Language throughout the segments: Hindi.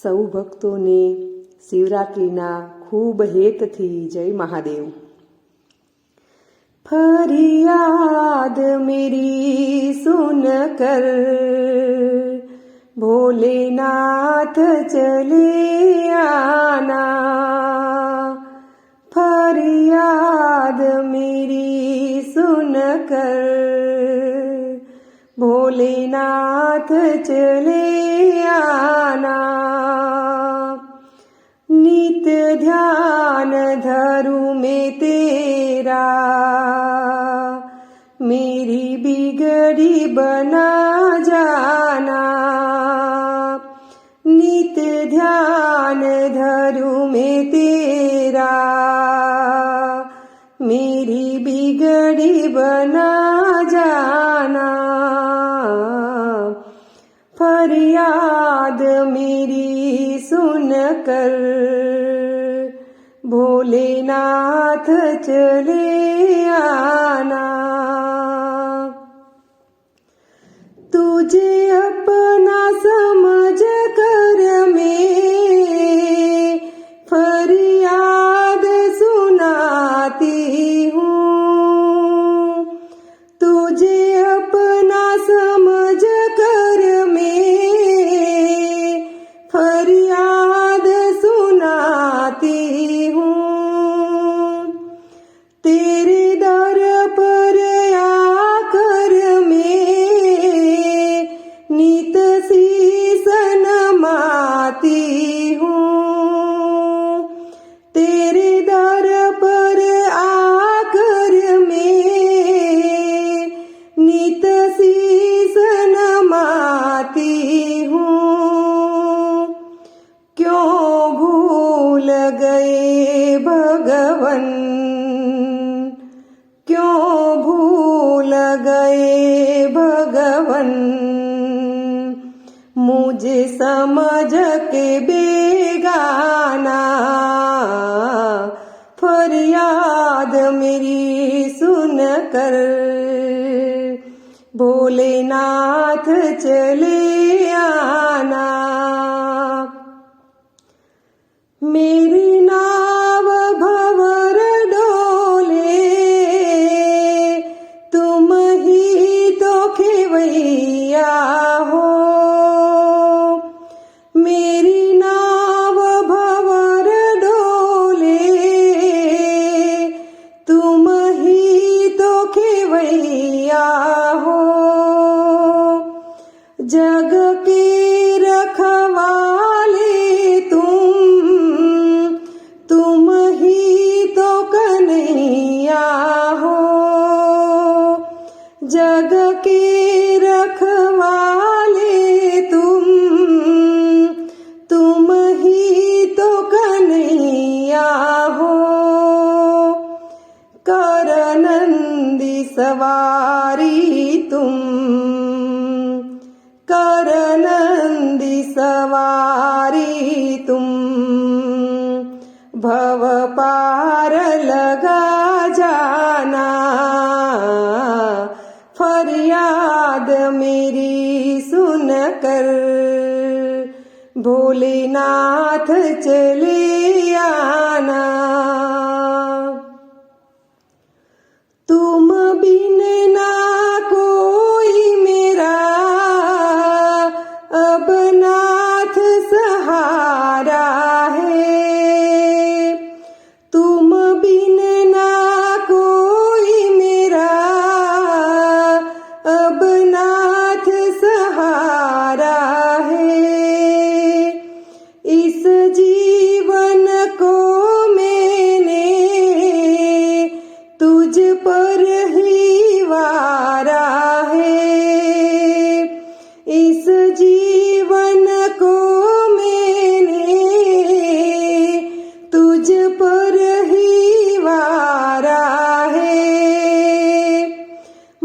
સૌ ભક્તોને શિવરાત્રિના ખૂબ હેતથી જય મહાદેવ। फरियाद मेरी सुन कर भोलेनाथ चले आना, फरियाद मेरी सुन कर भोलेनाथ चले आना। नित ध्यान धरूं मैं तेरा, मेरी बिगड़ी बना जाना। नित ध्यान धरूं मैं तेरा, मेरी बिगड़ी बना जाना। फरियाद मेरी सुन कर भोलेनाथ चले आना। तुझे अपना समझ कर मैं फरियाद सुनाती हूँ। तुझे अपना समझ कर मैं फरियाद सुनाती हूँ। तेरे दर पर आकर मैं नित शीस नमाती हूँ। तेरे दर पर आकर मैं नित शीस नमाती हूँ। क्यों भूल गए भगवन, क्यों भूल गए भगवन, मुझे समझ के बेगाना। फरियाद मेरी सुन कर भोलेनाथ चले आना। मेरी नाव भंवर डोले, तुम ही तो खेवैया हो। मेरी नाव भंवर डोले, तुम ही तो खेवैया हो। जग के रखवाले तुम ही तो कन्हैया हो। जग के रखवाले तुम ही तो कन्हैया हो। कर नंदी सवारी तुम, कर नंदी सवारी तुम, भव पार लगा जाना। फरियाद मेरी सुन कर भोलेनाथ चले आना। तुम बिन ना कोई मेरा अब नाथ सहारा है। तुम बिन ना कोई मेरा अब नाथ सहारा है। इस जीवन को मैंने तुझ पर ही वारा है। इस जीवन को मैंने तुझ पर ही वारा है।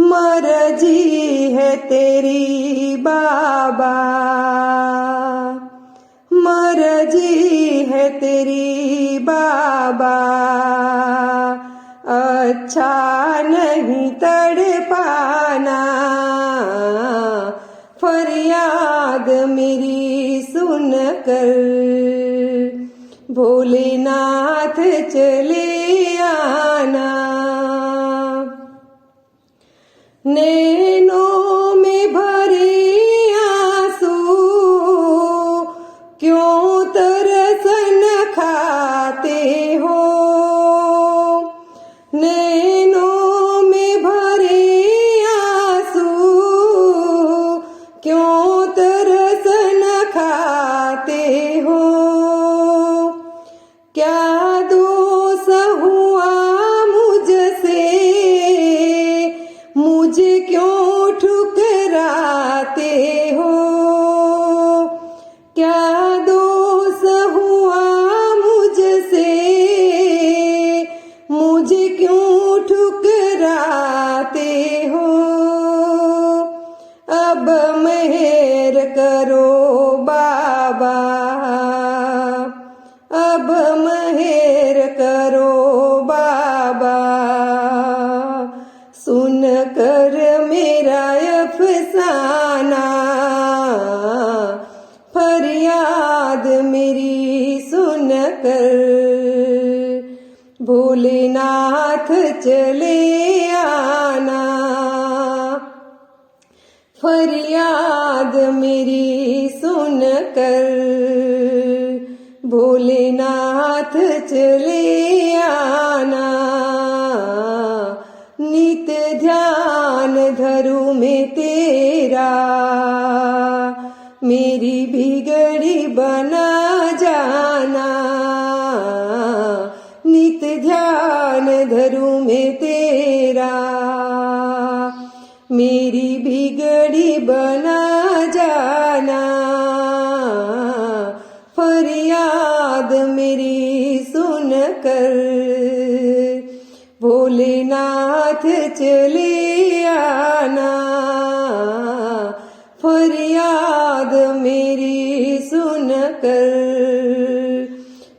मर्जी है तेरी बाबा, मर्जी है तेरी बाबा। अच्छा नहीं तड़पाना, फरियाद में मेरी सुन कर, भोलेनाथ चले आना। नैनों में भरे आंसू क्यों तरसन खाते हो, नैनों में भरे आंसू क्यों तरसन खाते हो। क्या दोष हुआ मुझसे, मुझे क्यों ठुकराते हो। क्या दोष हुआ मुझसे, मुझे क्यों ठुकराते हो। अब मेहर करो बाबा, अब मेहर करो बाबा, सुन कर मेरा अफसाना। फरियाद मेरी सुन कर, भोलेनाथ चले आना। फरियाद मेरी सुन कर, भोलेनाथ चले आना। नित ध्यान धरूं मैं तेरा, मेरी बिगड़ी बना जाना। नित ध्यान धरूं मैं तेरा, मेरी बिगड़ी बना जाना। फरियाद मेरी सुन कर, भोलेनाथ चले आना। फरियाद मेरी सुन कर,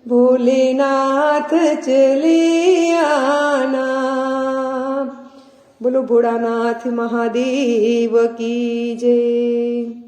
भोलेनाथ चले आना। बोलो भोलानाथ महादेव की जय।